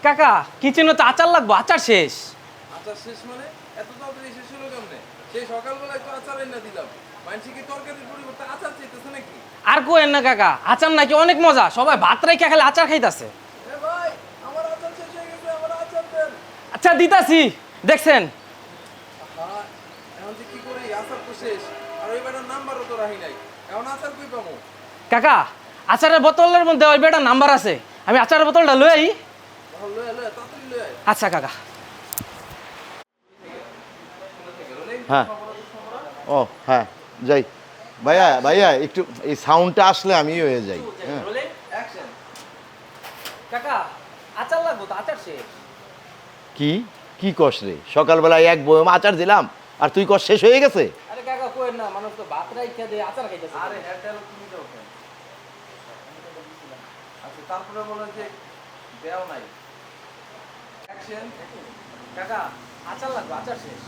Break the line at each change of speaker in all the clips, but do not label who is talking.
কাকা কিচেনে তো আচার লাগবো, আচার শেষ।
আচার শেষ মানে এত তাড়াতাড়ি শেষ হলো কেমনে? সেই সকালবেলায় তো আচার এনে দিলাম, মানুষ কি তরকারির পরিবর্তে আচার চাইতেছে নাকি?
আর কোয়েন না কাকা, আচার নাকি অনেক মজা, সবাই ভাত রাইখা খালি আচার খাইতাছে।
এ ভাই, আমার আচার শেষ হয়ে গেছে, আমার আচার দেন।
আচ্ছা দিতাছি, দেখছেন?
হ্যাঁ, এখন যে কি করি, আচার তো শেষ, আর ওই বেটার নাম্বারও তো রাখি নাই, এখন আচার কই পাবো?
কাকা আচারের বোতলের মধ্যে ওই বেটার নাম্বার আছে, আমি আচারের বোতলটা লই আই।
লয়ে লয়ে তাড়াতাড়ি লয়ে আয়।
আচ্ছা কাকা।
হ্যাঁ ও হ্যাঁ যাই ভাইয়া ভাইয়া একটু এই সাউন্ডটা আসলে আমি হয়ে যাই। হ্যাঁ
অ্যাকশন।
কাকা আচার লাগবো তো, আচার শেষ।
কি কি কস রে? সকালবেলায় এক বয়ম আচার দিলাম আর তুই কস শেষ হয়ে গেছে?
আরে কাকা কোয়েন না, মানুষ তো ভাত রাইখা দিয়ে আচার খাইতাছে।
আরে এয়ারটেল তুমি দাও কেন? আচ্ছা তারপরে বলেন যে দেও নাই। অ্যাকশন।
কাকা আচার লাগবে, আচার শেষ।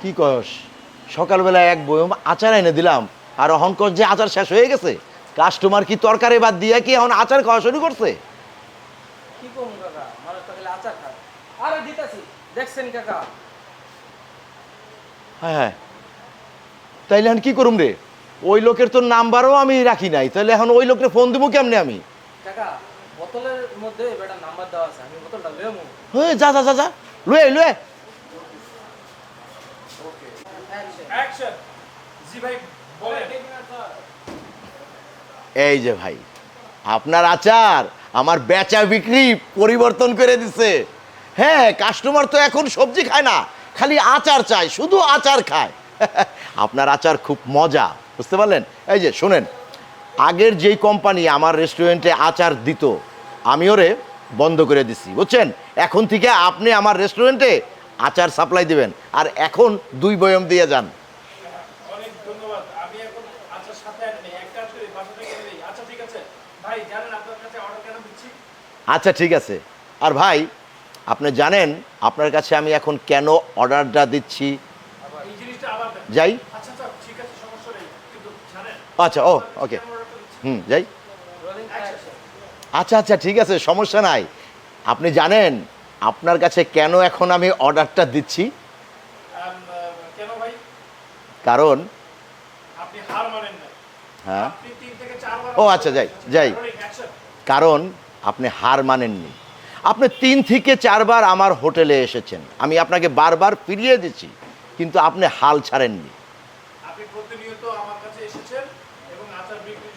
কি কস? সকালবেলায় এক বয়ম আচার এনে দিলাম আর অহন কস যে আচার শেষ হয়ে গেছে? কাস্টমার কি তরকারি বাদ দিয়ে কি এখন আচার খাওয়া শুরু করছে?
কি করুন কাকা, মানুষ তো খালি আচার খায়। আরে দিতাছি, দেখছেন কাকা?
হ্যাঁ হ্যাঁ তাইলে এখন কি করুম রে? ওই লোকের তো নাম্বারও আমি রাখি নাই, তাহলে এখন ওই লোকের ফোন দেবো কেমনে আমি?
কাকা বোতলের মধ্যে বেটা নাম্বার দেওয়া আছে, আমি বোতলটা লইমু।
হ্যাঁ যা যা যা যা লুয়ে লুয়ে।
অ্যাকশন। জি ভাই বলেন।
এই যে ভাই, আপনার আচার আমার বেচা বিক্রি পরিবর্তন করে দিছে। হ্যাঁ, কাস্টমার তো এখন সবজি খায় না, খালি আচার চায়, শুধু আচার খায়। আপনার আচার খুব মজা, বুঝতে পারলেন? এই যে শোনেন, আগের যেই কোম্পানি আমার রেস্টুরেন্টে আচার দিত আমি ওরে বন্ধ করে দিছি, বুঝছেন? এখন থেকে আপনি আমার রেস্টুরেন্টে আচার সাপ্লাই দিবেন, আর এখন 2 বয়ম দিয়ে যান।
অনেক ধন্যবাদ। আমি এখন আচার সাথে আনি, এক কাজ করি বাসা থেকে এনে দিই। আচ্ছা ঠিক আছে ভাই, জানেন আপনার কাছে অর্ডার কেন দিচ্ছি?
আচ্ছা ঠিক আছে। আর ভাই, আপনি জানেন আপনার কাছে আমি এখন কেন অর্ডারটা দিচ্ছি?
এই জিনিসটা আবার দেন।
যাই।
আচ্ছা আচ্ছা ঠিক আছে, সমস্যা নেই, কিন্তু জানেন
আচ্ছা ও ওকে
কেন অর্ডারটা দিচ্ছি?
যাই। আচ্ছা আচ্ছা ঠিক আছে, সমস্যা নাই। আপনি জানেন আপনার কাছে কেন এখন আমি অর্ডারটা দিচ্ছি?
কেন ভাই?
কারণ
আপনি হার মানেন না।
হ্যাঁ
আপনি 3 থেকে 4 বার
ও আচ্ছা যাই যাই
অ্যাকশন।
কারণ আপনি হার মানেননি। আপনি 3 থেকে 4 বার আমার হোটেলে এসেছেন, আমি আপনাকে বারবার ফিরিয়ে দিচ্ছি, কিন্তু আপনি হাল ছাড়েননি।